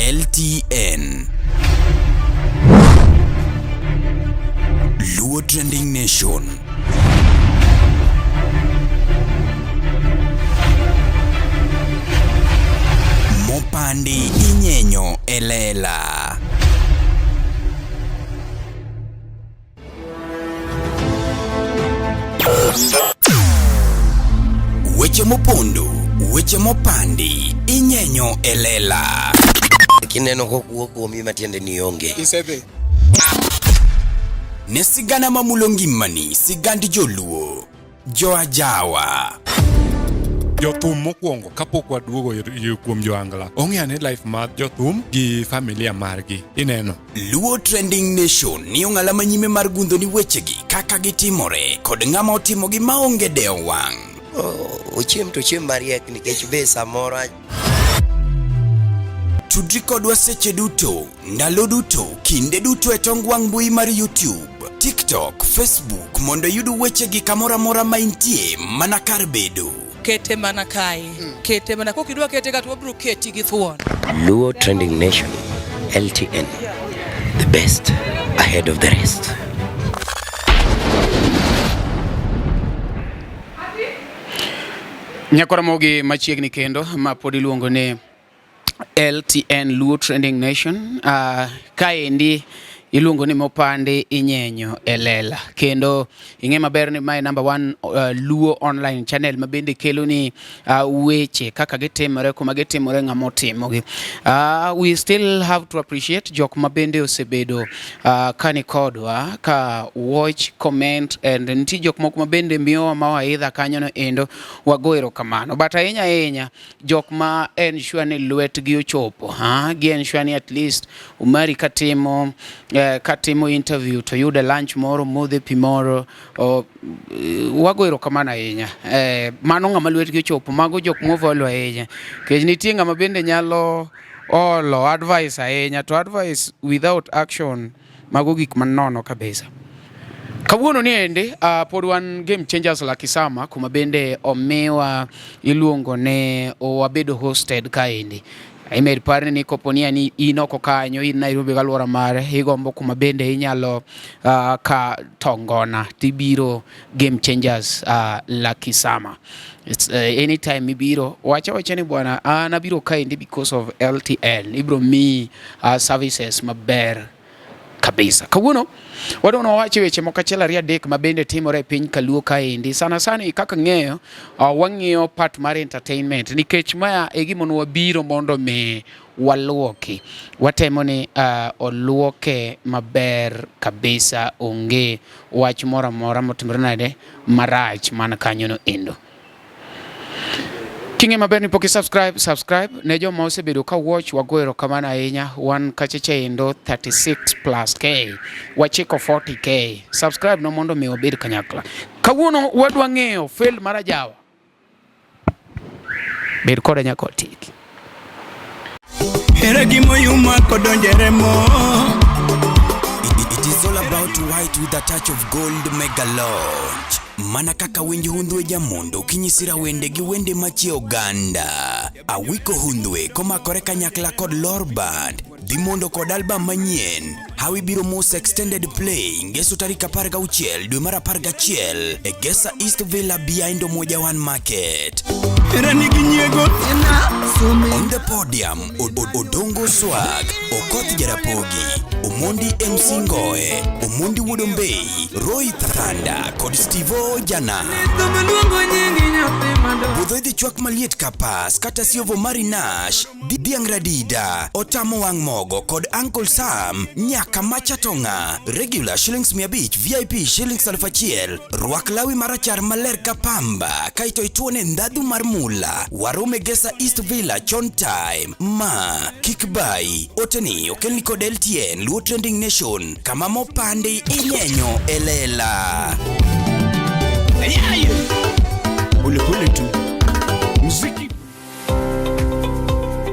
LTN. Luo Trending Nation. Mopandi inyenyo elela. Weche mopondo, weche mopandi inyenyo elela. Kineno kokuo kuomi matiende ni onge. Isebe. Ne sigana mamulongi mani, sigandi joluo, joajawa. Jothum mokwongo kapok waduogo kuom joangla. Ong'eane life mar jothum gi familia margi. Ineno. Luo Trending Nation ni ong'ala manyime mar gundo ni wechegi kaka gitimore kod ng'ama otimogi maonge deo wang'. Ochiem to chiem mariek nikech be samora. Tudri kodwa seche duto, ndalo duto, kinde duto e tong wang' mbui mar YouTube, TikTok, Facebook mondo yudu wechegi kamora mora maintie mana kar bedo. Kete mana kai. Kete mana kokidwa kete ka to bro keti gi thuon. Luo Trending Nation, LTN. The best ahead of the rest. Nyakoromogi machiegni kendo ma pod iluongo ne LTN Luo Trending Nation. Kaendi iluongo ni mopande inyenyo elela. Kendo ing'e maber ni mae number 1 Luo online channel ma bende kelo ni weche kaka gitimore kuma gitimore ng'ama otimogi. We still have to appreciate jok ma bende osebedo kani kodwa ka watch, comment and nitie jok moko ma bende miyowa mawaidha kanyo no endo wago erokamano. But ahinya jok ma ensure ni lwetgi ochopo, gi ensure ni at least umari katimo interview to yude lunch moro modhe pi moro wago erokamano ahinya. Mano ng'ama lwetgi ochopo, mago jok movolo ahinya. Kech nitie ng'ama bende nyalo olo advice ahinya, to advice without action mago gik manono kabisa. Kawuono ni ende pod wan Game Changers la Kisama kuma bende omiwa iluongo ne wabedo hosted kaendi. Imed parni ni koponia ni inoko kanyo in Nairobi galwora mare igombo kuma bende inyalo ka tongona tibiro Game Changers la Kisama. It's anytime ibiro wacha ni bwana nabiro kaendi because of LTN ibro mi services maber kabisa. Kawuono wadono wache weche mokachela ria dek mabende timore piny kaluo kaendi. Sana kaka ng'eyo wang'iyo part mar entertainment nikech maya egimono wabiro mondo me waluoki. Watemo ni oluoke maber kabisa, onge wach mora motimore nade marach man kanyo no endo. Kinge maber ni poki subscribe ne joma osebedo ka watch wago erokamano ahinya. Wan kacheche endo 36+K wachiko 40K. Subscribe no mondo mi wabed kanyakla. Kawuono wadwa ng'eyo fail mar Ajawa. Bed koda nyako tiki. Era gimo yuma kodonjere mo. It is all about white with a touch of gold mega launch. Mana kaka winji hundwe jamondo kinyisira wende gi wende machie oganda. Awiko hundwe koma kore kanyakla kod lor band. Dimondo kod album manyien. Hawi biro mos extended play ngeso tarika 16 dwe mara 11 e Gesa East Villa behind Moja One Market. Era nigi nyiego On the podium, Odongo Swag, Okoth Jarapogi, Omondi MC Ngoe, Omondi Wodombei, Roy Thanda, kod Stevo Jana. Budho idhi chwak maliet kapas, kata siovo marinash, Diang Radida, Otamo Wang Mogo, kod Uncle Sam, Nyaka Machatonga, regular shillings 100, VIP shillings 1000, Rwak lawi marachar maler kapamba, kaito ituone ndadhu marmula, Warume Gesa East Villa chon time, Kikbai, Oteni, okelni kod LTN, Luo Trending Nation, kama mopande inyenyo elela. Pole tu. Muziki.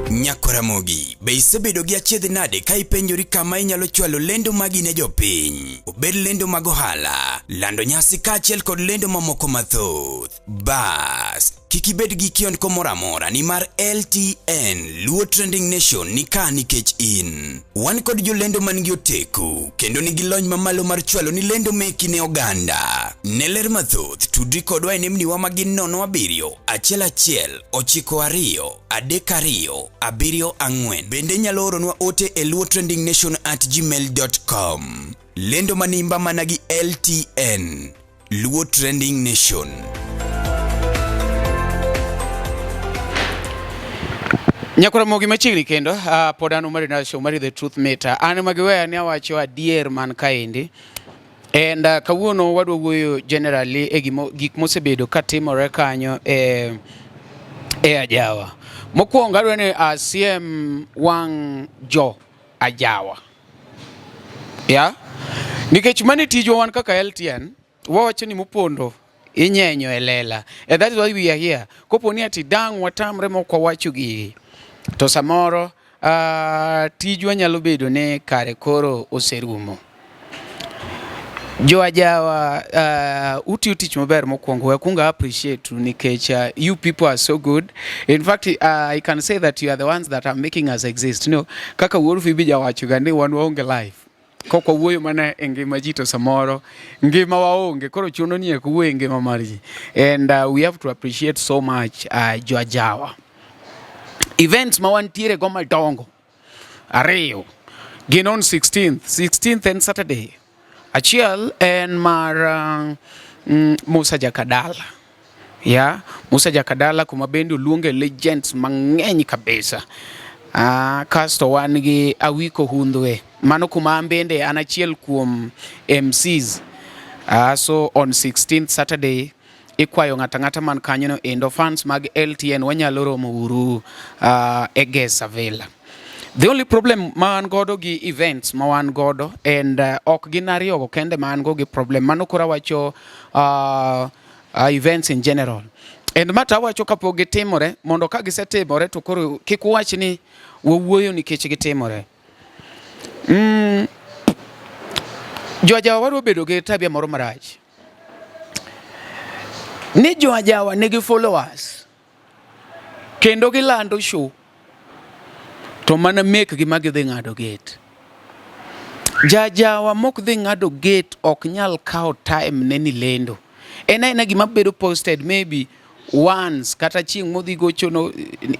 Nyakoromogi, be isebedo gi achiedh nade ka ipenjori kama inyalo chwalo lendo magi ne jopiny. Obed lendo mag ohala, lando nyasi kaachiel kod lendo mamoko mathoth. Bas, Kikibed gi kionko moramora ni mar LTN Luo Trending Nation ni ka nikech in. Wan kod jolendo man gi oteku kendo nigi lony mamalo mar chwalo ni lendo meki ne oganda. Ne ler mathoth tudri kodwa e nembniwa magin 07 11 92 32 74. Bende nyalo oronwa ote e luotrendingnation@gmail.com. Lendo manimba managi LTN Luo Trending Nation. Nyakura mogi machiegni kendo pod an umari na show mari The Truth Meter. An magiweya ni awacho adier man kaendi. And kawuono wadwa wuoyo generally e gik mosebedo katimore kanyo e Ajawa. Mokwongo adwa ni asiem wang' jo Ajawa. Yeah? Nikech mani tijwa wan kaka LTN, wawacho ni mupondo inyenyo e lela. And that is why we are here. Kopo ni ati dang' watamre mokwa wacho gigi. To samoro tijwa nyalo bedo ne kare koro oserumo. Jo Ajawa uti tich maber mokwongo wakunga appreciate nikech you people are so good. In fact I can say that you are the ones that are making us exist. You know, kaka wuoru fibi jawacho gani wan waonge life. Koko wuoyo mana e ngima ji to samoro ngima waonge koro chuno ni kuwe e ngima mar ji. And we have to appreciate so much Jo Ajawa. Events mawantiere go madongo ariyo gin on 16th and Saturday. Achiel en mar Musa Jakadala. Yeah, Musa Jakadala kuma bende luonge legends mang'eny kabisa. Kasto wan gi Awiko Hundwe. Mano kuma bende an achiel kuom MCs. So on 16th Saturday ikwayo ng'ata man kanyo no endo fans mag LTN wanyalo romo uru e Gesa Villa. The only problem man godo gi events ma wan godo and ok ginario go kende man go gi problem mano kora wacho events in general. And mata wacho kapo gitimore mondo ka gisetimore to koro kik wach ni wuoyo nikech gitimore. Jo Ajawa wadwa bedo gi tabia moro marach. Ni Jo Ajawa nigi followers kendo gilando show to mana make gi magidhi ng'ado gate. Jajawa mok dhi ng'ado gate ok nyal kao time ne ni lendo. Ena gima bedo posted maybe once kata chieng' modhi gocho no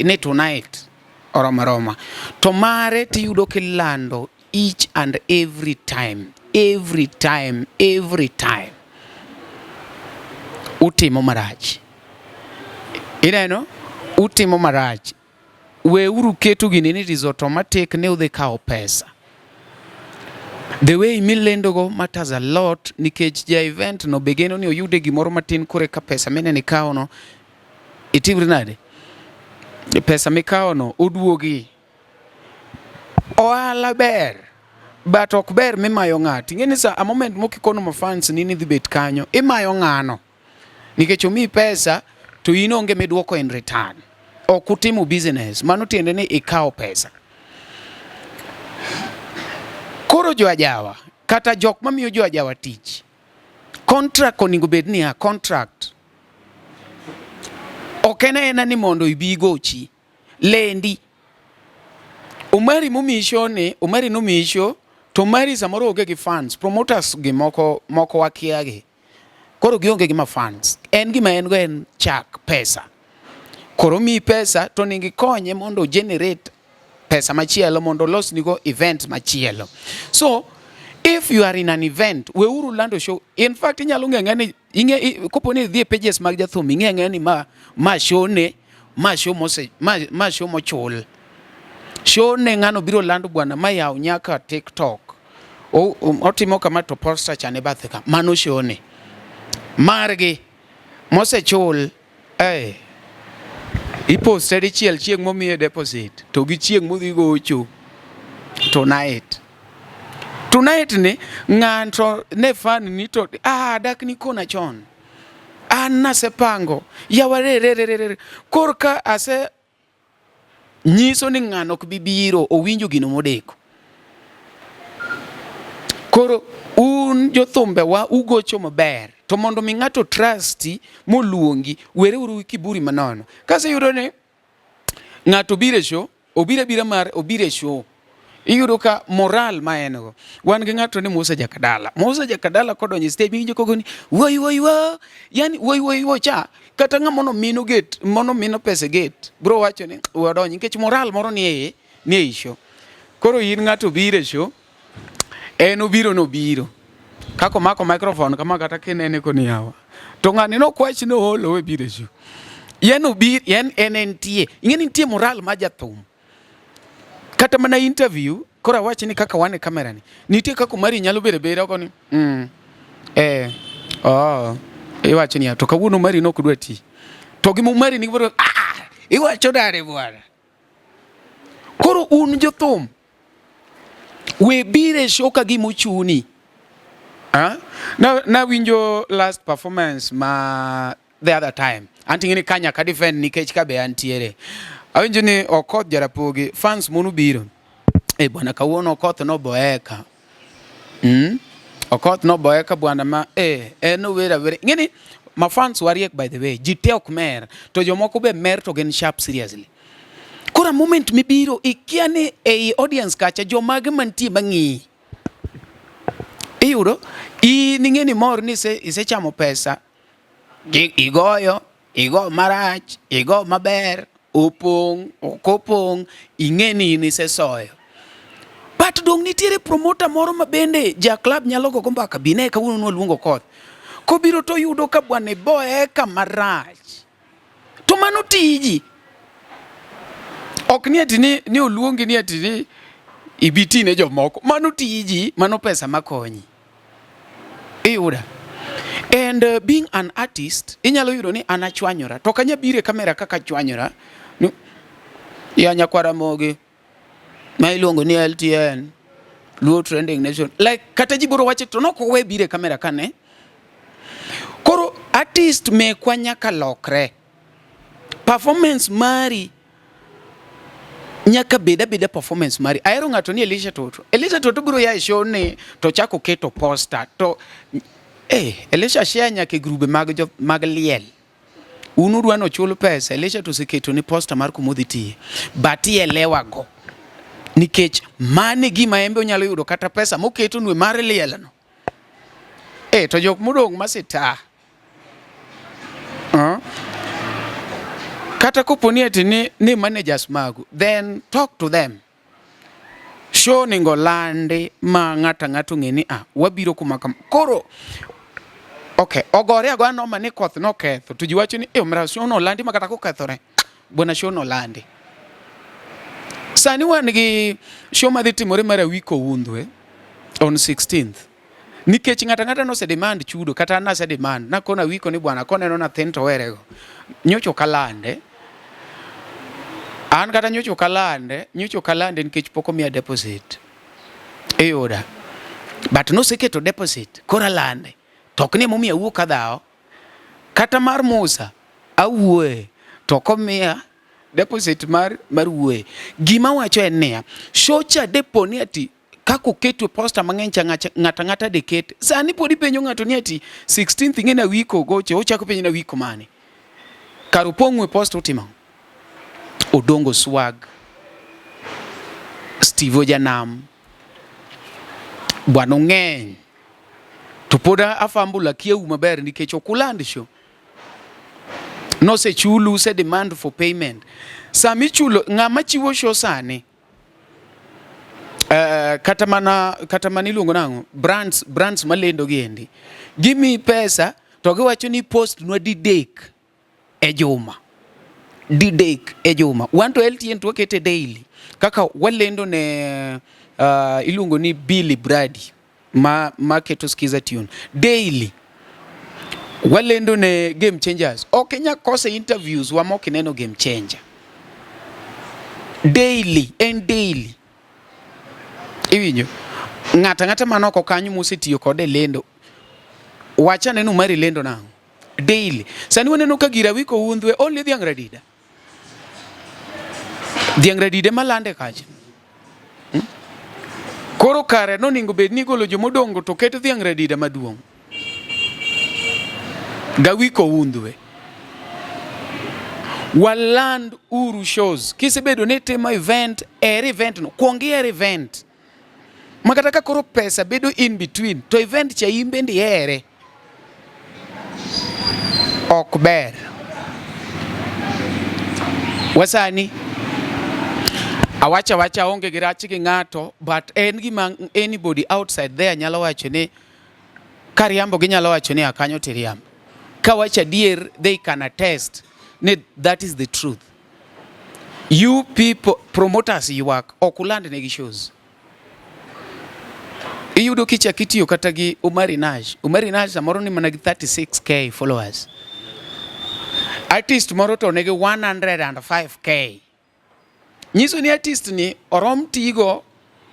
ne tonight oroma. To mare tiyudo kilando each and every time. Utimo marach. Ineno? Utimo marach. We uru ketu gini it is automatic ne udhi kao pesa. The way milendo go matters a lot nikech ja event no begeno ni oyude gimoro matin kore ka pesa mene ni kao no itibri nade. Pesa mikao no uduogi. Ohala ber. But ok ber mimayo ng'ati. Ngeni sa a moment mokikono ma fans nini dhi bet kanyo imayo ng'ano. Nikech omi pesa to ino onge medwoko in return. Okutimo business mano tiende ni ikao pesa. Koro Jo Ajawa kata jok mamiyo Jo Ajawa tich contract oningo bed ni contract okena ni mondo ibi gochi lendi umari mumisho ni umari numisho to mari samoro oge gi fans promoters gi moko wakiage koro gionge gi ma fans en gima en go en chak pesa. Koro mi pesa to ningi konye mondo generate pesa machielo mondo los nigo event machielo. So if you are in an event we uru lando show, in fact inyalo ng'eni kopo ni dhi pages mag jathum ng'eni ma show mochul. Show ne ng'ano biro lando bwana ma yaw nyaka TikTok. Otimo kama to poster chane bathe ka mano show ne margi mosechul iposted chieng' momiye deposit to gi chieng' modhi gocho tonight ni ng'anto ne fan ni to dak ni kona chon nasepango yawarere korka ase nyiso ni ng'ano ok bibiro owinjo gino modeko. Koro un jothumbe wa ugocho maber to mondo mi ng'ato trusti moluongi were uru kiburi manono. Kase yudo ne ng'ato bire show, obire show. Iyudo ka moral ma en go. Wan gi ng'ato ni Musa Jakadala kodonyo stage winjo kogoni woi yani woi cha kata ng'amono mino gate mono mino pese gate bro wacho ni wadonyo nikech moral moro ni e show. Koro in ng'ato bire show en obiro kako mako microphone kama kata kinene koni yawa to ng'ani no kwach no holo we bire show yen entie ing'eni nitie moral ma jathum kata mana interview kora wachi ni kaka wane kamera ni nitie kako mari nyalo bere koni iwacho ni to kawuono mari no kudwa ti to gimo mari ni bro iwacho dare bwana. Koro un jothum we bire shoka gi mochuni na winjo last performance ma the other time antingini kanya ka defend nikech ka be antiere awinjo ni Okoth Jarapogi fans monu biro bwana kawuono Okoth no boeka Okoth no boeka bwana ma no wera ngeni ma fans wariek by the way jite ok mer to jomoko be mer to gen sharp seriously. Kora moment mibiro ikiane ei audience kacha jomage mantie mangi iyudo ningeni mor ni isechamo pesa igo marach igo maber opong okopong ingeni ni sesoyo but dong nitiere promoter moro mabende ja club nyalo go mbaka bine kawuono no luongo Okoth kobiro to yudo ka bwane boe ka marach to mano tiji ok ni atini ni oluongi ni atini ibiti ne jomoko mano tiji mano pesa makonyi iyuda. And being an artist inyalo yudo ni anachwanyora to kanya bire kamera kaka chwanyora ya nyakwara moge ma iluongo ni LTN Luo Trending Nation like kata jiboro wache to noko we bire kamera kane. Koro artist me kwanya kalokre performance mari nyaka beda performance mari aero ng'ato ni Elisha Toto biro ya show ni to chako keto poster to Elisha share nyaka grube mag liel unu dwano chulo pesa Elisha to seketo ni poster mar kumodhiti but elewa go nikech mane gima embe onyalo yudo kata pesa moketo nwe mar liel no to jok modong masita kata koponi ati ni managers magu then talk to them show ningo lande ma ng'ato ng'eni wabiro kumaka koro okay ogore agwano mane koth no ketho to jiwacho ni mra show no lande makata ko kethore bona show no lande sani wan gi show madhi timore mara wiko undwe on 16th nikech ng'ata no se demand chudo kata na se demand na kona wiko ni bwana kone no na thento werego nyocho kalande an kata nyocho kalande nikech poko mia deposit eyoda but no seketo deposit kora lande tok ni momia wuo kadhao kata mar Musa awuoe toko mia deposit mar wuoe gima wacho en niya shocha deponi ati kako keto poster mang'eny cha ng'ata deket sani podi penjo ng'ato ni ati 16th ing'ena wiko goche ochako penjo na wiko mane karupongwe poster utimo Odongo Swag Steve Ojanam bwana ng'eny to poda afambula kieu maber nikech okulandi show no se chulu se demand for payment sami chulo ng'ama chiwo show sani kata mana iluongo nango brands malendo giendi give me pesa to giwacho ni post nwa didek e juma want to LTN to kete daily kaka walendo ne iluongo ni Billy Brady ma keto skiza tune daily walendo ne Game Changers okenya kose interviews wa moki neno Game Changer daily iwinjo ng'ata manoko kanyo musetiyo kode lendo wacha nenu mari lendo nango daily sani waneno ka gira wiko undwe only Dhiang' Radide malande kacha koro kare no ningo bed ni golo jomodongo to keto Dhiang' Radide maduong gawiko undhwe. Waland uru shows. Kisebedo ni timo event, event no. Kuongi event. Makataka koro pesa bedo in between. To event cha imbe ndi ere. Okber. Wasani. Awacha onge girachi ki ng'ato, but anybody outside there nyalo wacho ni kariambo gi nyalo wacho ni akanyo tiriambo. Kawacha dear, they can attest. That is the truth. You people, promoters you work, okuland negi shows. Iyudo kicha kitiyo katagi Umarinaj. Umarinaj samoro ni managi 36k followers. Artist moro to negi 105k. Nyiso ni artist ni orom tigo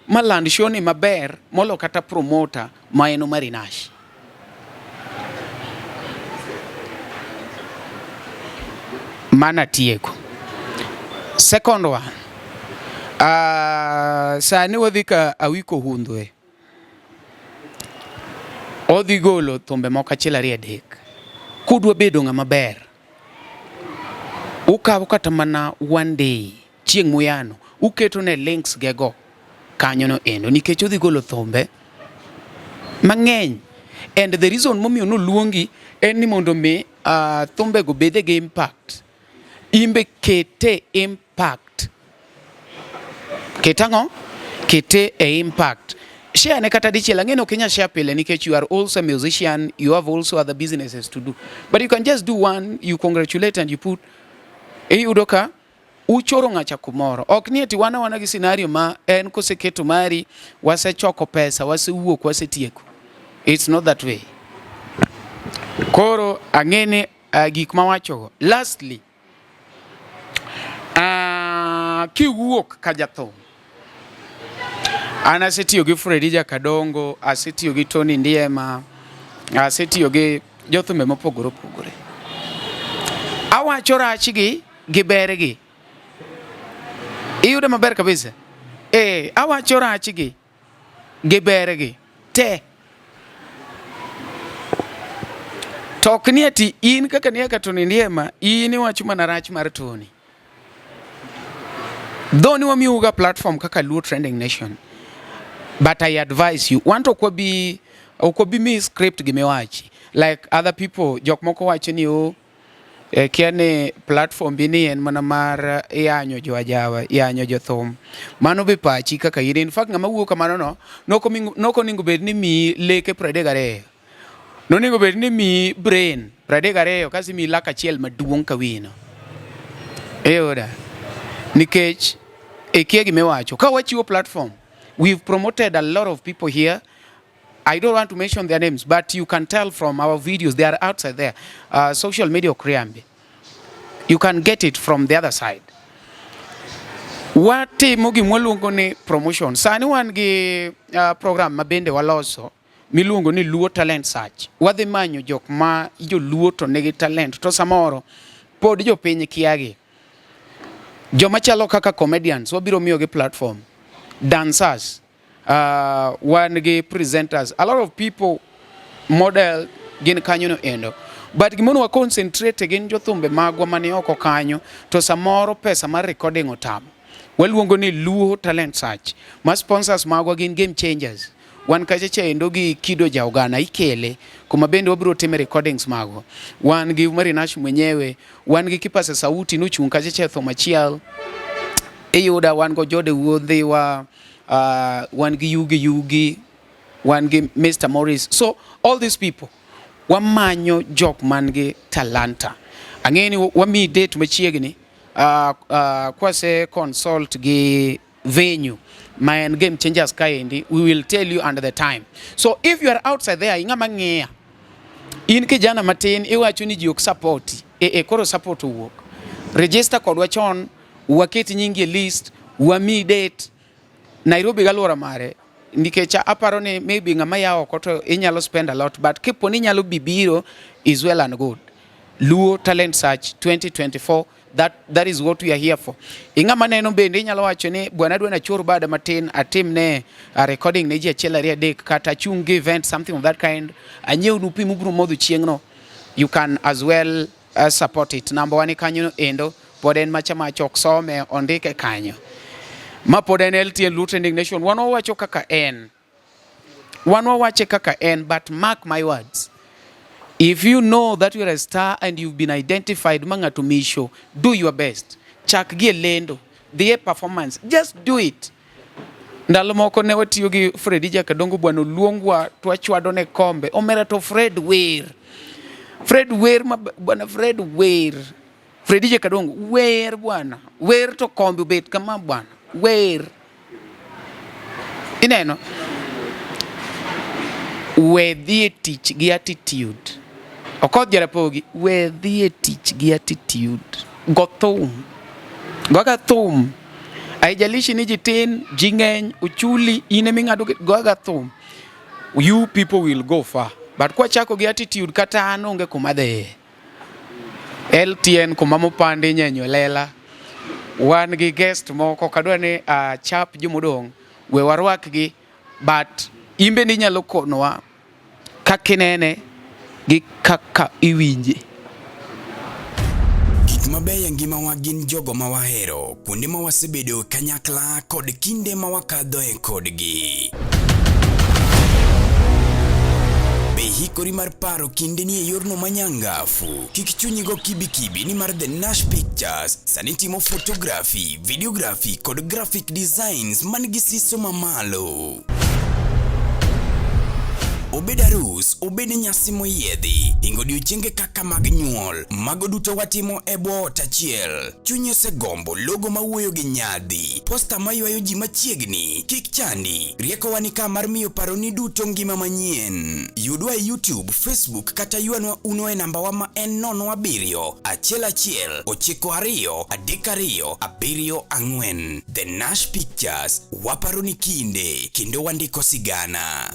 maland show ni maber molo kata promoter ma en Umarinaj. Mana tieko. Second one. Sani wadhika awiko hundwe. Odhi golo thumbe moko achiel ariyo adek. Kudwa bedo ng'ama ber. Ukawo kata mana one day. Chieng' muyano. Uketo ne links gego. Kanyo no endo. Nikech odhi golo thumbe mang'eny. And the reason momiyo no luongi en ni mondo mi thumbe go bede ge impact. Imbe kete impact. Ketango? Kete e impact. Share ne kata dichiel ang'eno Kenya share pile nikech you are also a musician, you have also other businesses to do. But you can just do one, you congratulate and you put iyudo ka uchoro ng'acha kumoro. Ok ni eti wana gi scenario ma en koseketo mari wasechoko pesa, wasewuok, wasetieko. It's not that way. Koro ang'ene gik mawachogo. Lastly, kiwuok ka jathum. An asetiyo gi Freddy Jakadongo, asetiyo gi Tony Ndiema, asetiyo gi jothumbe mopogore opogore. Awacho rachgi gi bergi. Iyudo maber kabisa. Awacho rachgi gi bergi. Te. Tok ni ati in kaka ni aka Tony Ndiema, in iwacho mana rach mar Tony. Though ni wamiuga platform kaka Luo Trending Nation, but I advise you, want to be me script gimewachi. Like other people, jok moko wacho ni kiane platform bini en mana mar yanyo jo ajawa, yanyo jo thum. Mano be pachi kaka in. In fact, ngama wuo kamano no, noko ningo bed ni mi leke 32. No ningo bed ni mi brain 32 kasi mi laka chiel maduong' kawino. Eyoda. Nikech ekia gimewacho. Ka wachiwo platform. We've promoted a lot of people here. I don't want to mention their names, but you can tell from our videos, they are outside there. Social media Kriambi. You can get it from the other side. What mogi mwalungo ni promotion. Sani wangi program mabende waloso. Milungo ni Luo Talent Search. Wadhi manyo jok ma jo Luo to negi talent. To samoro, pod jo penye kiagi. Jo machalo kaka comedians, wabiro miyo ge platform. Dancers, wangi presenters. A lot of people model gin kanyo no endo. But gimono wa concentrate gen jothumbe magwa mane oko kanyo. To samoro pesa mar recording otam. Waluongo ni Luo Talent Search. Ma sponsors magwa gin Game Changers. Wan kacheche endo gi Kido Jaogana ikele. Kuma bende wabiro time recordings magwa. Wan gi Umarinaj mwenyewe. Wan gi Kipase Sauti nuchung kacheche thomachiel. Eyuda wan go Jode Wuodhi wa wan gi Yugi wan gi Mr. Morris. So all these people wamanyo jok mangi talanta. Angeni wami date machiegni kwase consult gi venue my Game Changers kaendi. We will tell you under the time. So if you are outside there ingama ng'eya in kijana matin iwacho ni ji ok support koro support wuok. Register kodwa chon, waketi nyingi list, wami date Nairobi galora mare. Nikecha aparo ni maybe ngama yao koto inyalo spend a lot, but kipo ni nyalo bibiro is well and good. Luo Talent Search 2024, that is what we are here for. Ingama neno bende inyalo wacho ni bwana dwe na choro bada matin atim ne recording ne ji achiel ariyo adek kata chungi event something of that kind. Anyeu nupi mubro modho chieng' no. you can as well support it. Number 1 kanyo endo pod en macha ok some ondike kanyo. Ma pod en LTN Luo Trending Nation. Wan wawacho kaka en. Wan wawache kaka en, but mark my words. If you know that you are a star and you've been identified mang'ato misho, do your best. Chak gi lendo, the performance, just do it. Ndalo moko ne watiyo gi Fredi Jakadongo bwana luongwa twachwado ne kombe. Omera to Fred Wer. Fred Wer bwana Fred Wer. Fredi Jakadongo Wer bwana. Wer to kombe bet kama bwana. Wer. Ineno. We dhie tich gi attitude. Okot Jarapogi, we dhie tich gi attitude. Go thum. Goga thum. Haijalishi ni jitin, jingeny, uchuli, ine ming'ado goga thum. You people will go far. But kwa chako gi attitude kata anonge kumadhe. LTN kumamo pande nyenyo lela. Wan gi guest moko kadwa ni chap jumudong. We warwak gi, but imbe ni nyalo konowa kakinene gi kaka iwinje. Gik mabeyo ngimawa gin jogo ma wahero, kuonde ma wasebedo kanyakla kod kinde ma wakadhoe kodgi. Be hikori mar paro kinde ni e yorno manyangafu. Kik chunyigo kibikibi ni mar The Nash Pictures sani timo photography, videography kod graphic designs man gi siso mamalo. Obed arus, obed nyasi moyiedhi, ingo odiochienge kaka mag nyuol, mago duto watimo e bwo ot achiel. Chunyi osegombo logo mawuoyo gi nyadhi, posta maywayo ji machiegni, kik chandi, riekowa ni ka mar miyo paroni duto ngima manyien. Yudwa e YouTube, Facebook kata yuanwa uno e nambawa ma en 07 11 92 32 74. The Nash Pictures, waparoni kinde, kendo wandiko sigana.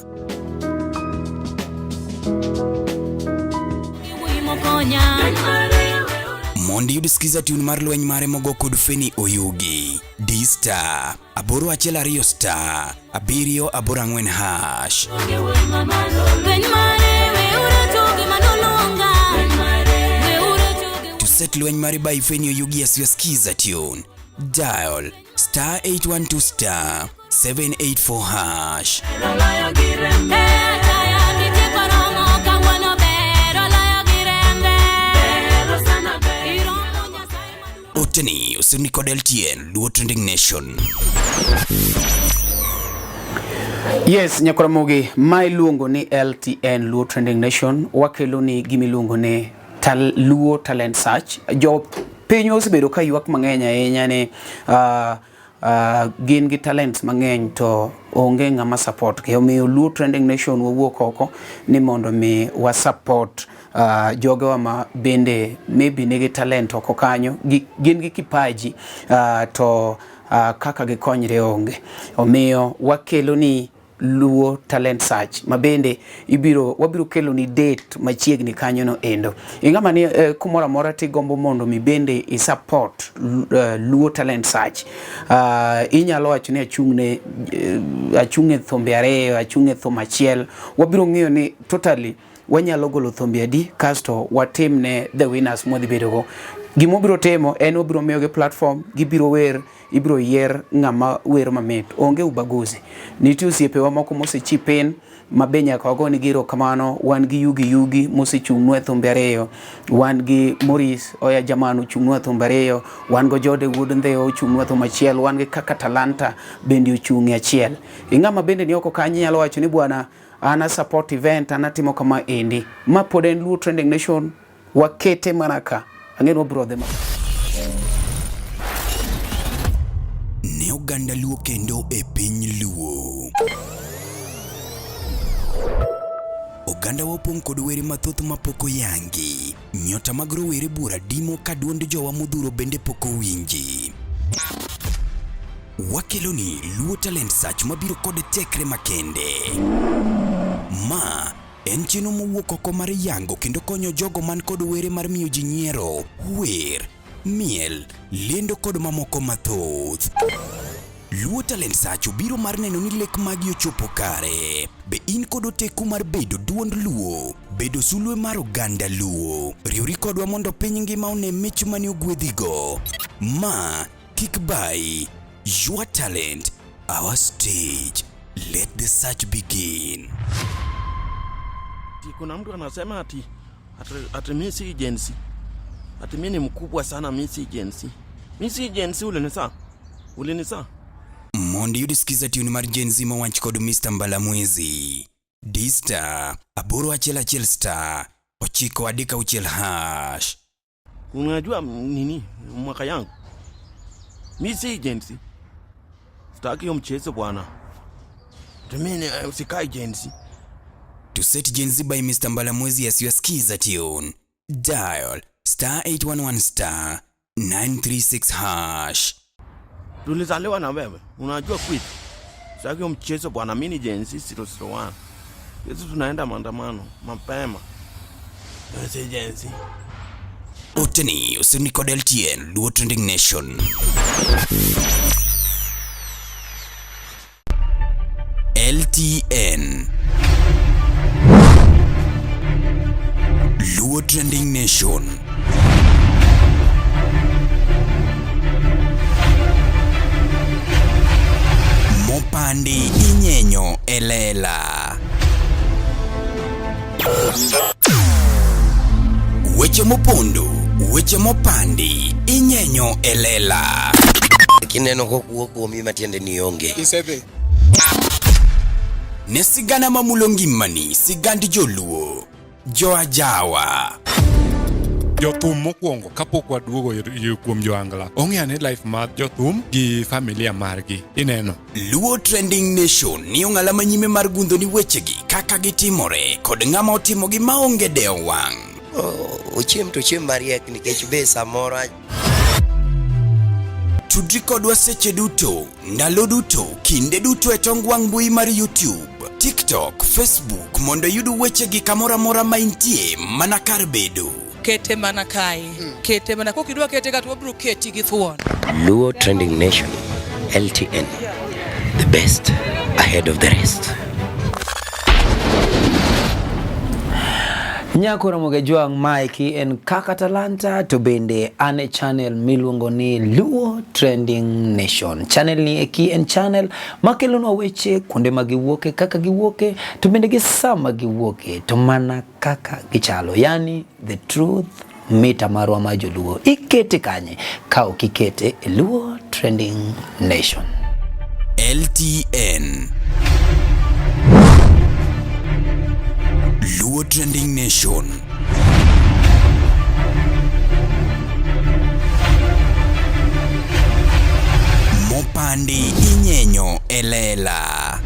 Mondi yudisikiza tune mar lweny mare mogo kod Feni Oyugi. D-Star, 812 star, 784 hash. To set lweny mare by Feni Oyugi as you skiza tune, dial star 812 star, 784 hash. Oteni usuni kod LTN Luo Trending Nation. Yes, Nyakoramogi, my luongo ni LTN Luo Trending Nation. Wakelo ni gimiluongo ni Luo Talent Search. Jo pinyo osebedo ka ywak mang'eny ahinya ni gin gi talents mang'eny to onge ng'ama support ke. Omiyo Luo Trending Nation wawuok oko ni mondo mi wa support jogo ma bende maybe nigi talent oko kanyo, gin gi kipaji to kaka gikonyre onge. Omiyo wakelo ni Luo Talent Search mabende wabiro kelo ni date machiegni kanyo no endo. Ingama ni kumora mora ti gombo mondo mi bende I support Luo Talent Search. Inyalo wacho ni achung'e thombe ariyo, achung'e thom achiel. Wabiro ng'iyo ni totally wanyalo golo thombe adi kasto watim ne the winners modhi bedo go. Gimo biro temo en obiro miyo ge platform, gibiro wer, ibiro yier ng'ama wer mamit. Onge ubaguzi. Nitie osiepewa moko mosechipen mabenya kago ni giro kamano. Wan gi Yugi mosechung'nwa thombe ariyo, wan gi Morris Oya Jamanu chung'nwa thombe ariyo, wan go Jode Wood Ndheo chung'nwa thombe achiel, wan gi kaka Talanta bende ochung'e achiel. Ing'ama bende ni oko kanyi nyalo wacho ni bwana ana support event anatimo kama endi. Ma pod en Luo Trending Nation, wakete manaka ang'eno brother ma ne oganda Luo kendo e piny Luo. Oganda wopong' kod were mathoth mapoko yangi. Nyota mag rowere bura dimo ka duond jowa modhuro bende poko winji. Wakelo ni Luo Talent Search mabiro kod tekre makende. Ma en chino mowuok oko mar yango kendo konyo jogo man kod were mar miyo ji nyiero, wer, miel, lendo kod mamoko mathoth. Luo Talent Search obiro mar neno ni lek magi ochopo kare. Be in kod oteku mar bedo duond Luo, bedo sulwe mar oganda Luo. Riwri kodwa mondo piny ngima one mich mane ogwedhigo. Ma kik bai. Your talent, our stage. Let the search begin. Kuna mtu anasema ati mimi si agency. Ati mimi ni mkubwa sana, mimi si agency. Mimi si agency, ulinisa. Mondi yudisikiza tune mar Gen Z mawach kod Mr. Mbalamwezi. D-Star, aboro achiel star, 9 + Unajua nini mwaka yangu? Mimi si agency. Sitaki hiyo mchezo bwana. Tumeni usikai agency. To set Gen Z by Mr. Mbalamwezi as you skiza tune. Dial *811 *936#. Tulizaliwa na wewe. Unajua quit. Sitaki hiyo mchezo bwana, mimi ni Gen Z 001. Yesu tunaenda maandamano mapema. Si agency. Oteni usini kod LTN Luo Trending Nation. LTN Luo Trending Nation. Mopandi inyenyo elela. Weche mopondo, weche mopandi inyenyo elela. Kineno kokuo kuomi matiende ni onge. Ne sigana mamulo ngimani, sigand joluo, joajawa. Jothum mokwongo kapok waduogo kuom joangla, ong'eane life mar jothum gi familia margi. Ineno Luo Trending Nation ni ong'ala manyime mar gundho ni wechegi kaka gitimore kod ng'ama otimogi maonge deo wang'. Ochiem to chiem mariek nikech be samoro. Tudri kodwa seche duto, ndalo duto, kinde duto e tong wang' mbui mar YouTube, TikTok, Facebook mondo yud wechegi kamora mora ma intie mana kar bedo. Kete mana kae. Kete mana kokidwa kete ka to wabro keti gi thuon. Luo Trending Nation, LTN, the best ahead of the rest. Nyakora moge juang Mikey en kaka talanta to bende ane channel miluongo ni Luo Trending Nation. Channel ni eki en channel makelonwa weche kuonde magiwuoke kaka giwuoke to bende gi sama giwuoke to mana kaka gichalo, yani the truth mita marwa ma joluo. Ikete kanye ka ukikete Luo Trending Nation. LTN Luo Trending Nation. Mopandi inyenyo elela.